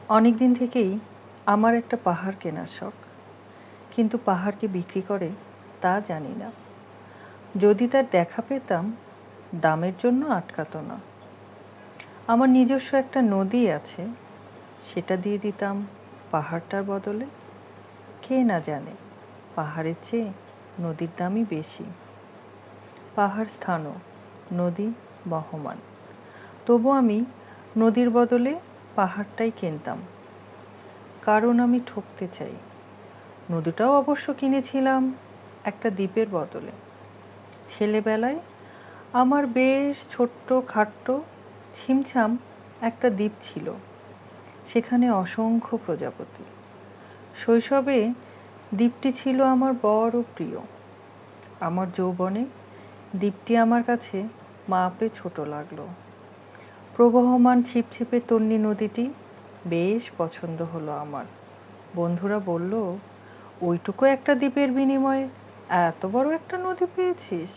অনেক দিন থেকেই আমার একটা পাহাড় কেনার শখ, কিন্তু পাহাড় কে বিক্রি করে তা জানি না। যদি তার দেখা পেতাম, দামের জন্য আটকাতো না। আমার নিজস্ব একটা নদী আছে, সেটা দিয়ে দিতাম পাহাড়টার বদলে। কে না জানে পাহাড়ের চেয়ে নদীর দামই বেশি। পাহাড় স্থানও, নদী বহমান, তবু আমি নদীর বদলে পাহাড়টাই কিনতাম, কারণ আমি ঠকতে চাই। নদীটাও অবশ্য কিনেছিলাম একটা দ্বীপের বদলে। ছেলেবেলায় আমার বেশ ছোট্ট খাট্ট ছিমছাম একটা দ্বীপ ছিল, সেখানে অসংখ্য প্রজাপতি। শৈশবে দ্বীপটি ছিল আমার বড় প্রিয়। আমার যৌবনে দ্বীপটি আমার কাছে মাপে ছোট লাগলো। প্রবহমান ছিপছিপে তন্বী নদীটি বেশ পছন্দ হলো আমার। বন্ধুরা বলল, ওইটুকু একটা দ্বীপের বিনিময়ে এত বড় একটা নদী পেয়েছিস,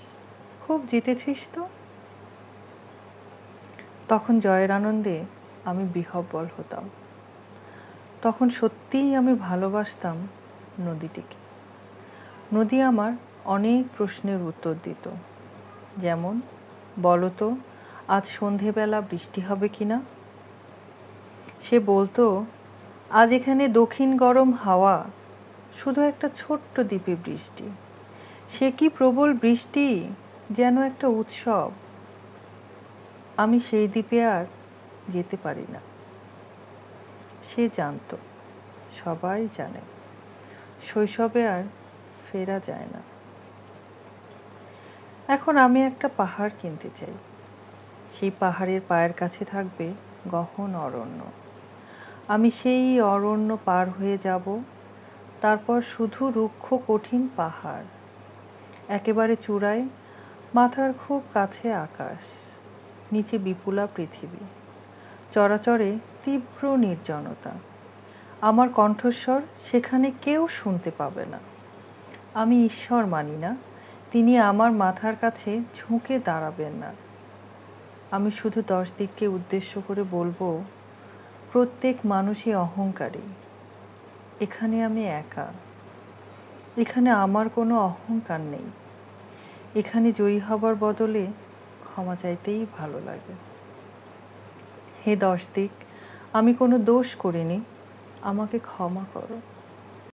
খুব জিতেছিস তো। তখন জয়ের আনন্দে আমি বিহ্বল হতাম। তখন সত্যিই আমি ভালোবাসতাম নদীটিকে। নদী আমার অনেক প্রশ্নের উত্তর দিত, যেমন, বলো তো আজ সন্ধেবেলা বৃষ্টি হবে কিনা। সে বলতো, আজ এখানে দক্ষিণ গরম হাওয়া, শুধু একটা ছোট্ট দ্বীপে বৃষ্টি। সে কি প্রবল বৃষ্টি, যেন একটা উৎসব। আমি সেই দ্বীপে আর যেতে পারি না। সে জানতো, সবাই জানে, শৈশবে আর ফেরা যায় না। এখন আমি একটা পাহাড় কিনতে চাই। সেই পাহাড়ের পায়ের কাছে থাকবে গহন অরণ্য। আমি সেই অরণ্য পার হয়ে যাব, তারপর শুধু রুক্ষ কঠিন পাহাড়, একেবারে চূড়ায় মাথার খুব কাছে আকাশ, নিচে বিপুলা পৃথিবী, চরাচরে তীব্র নির্জনতা। আমার কণ্ঠস্বর সেখানে কেউ শুনতে পাবে না। আমি ঈশ্বর মানি না, তিনি আমার মাথার কাছে ঝুঁকে দাঁড়াবেন না। আমি শুধু 10 দিককে উদ্দেশ্য করে বলবো, প্রত্যেক মানুষই অহংকারী। এখানে আমি একা। এখানে আমার কোনো অহংকার নেই। এখানে জয়ী হবার বদলে ক্ষমা চাইতেই ভালো লাগে। হে 10 দিক, আমি কোনো দোষ করিনি, আমাকে ক্ষমা করো।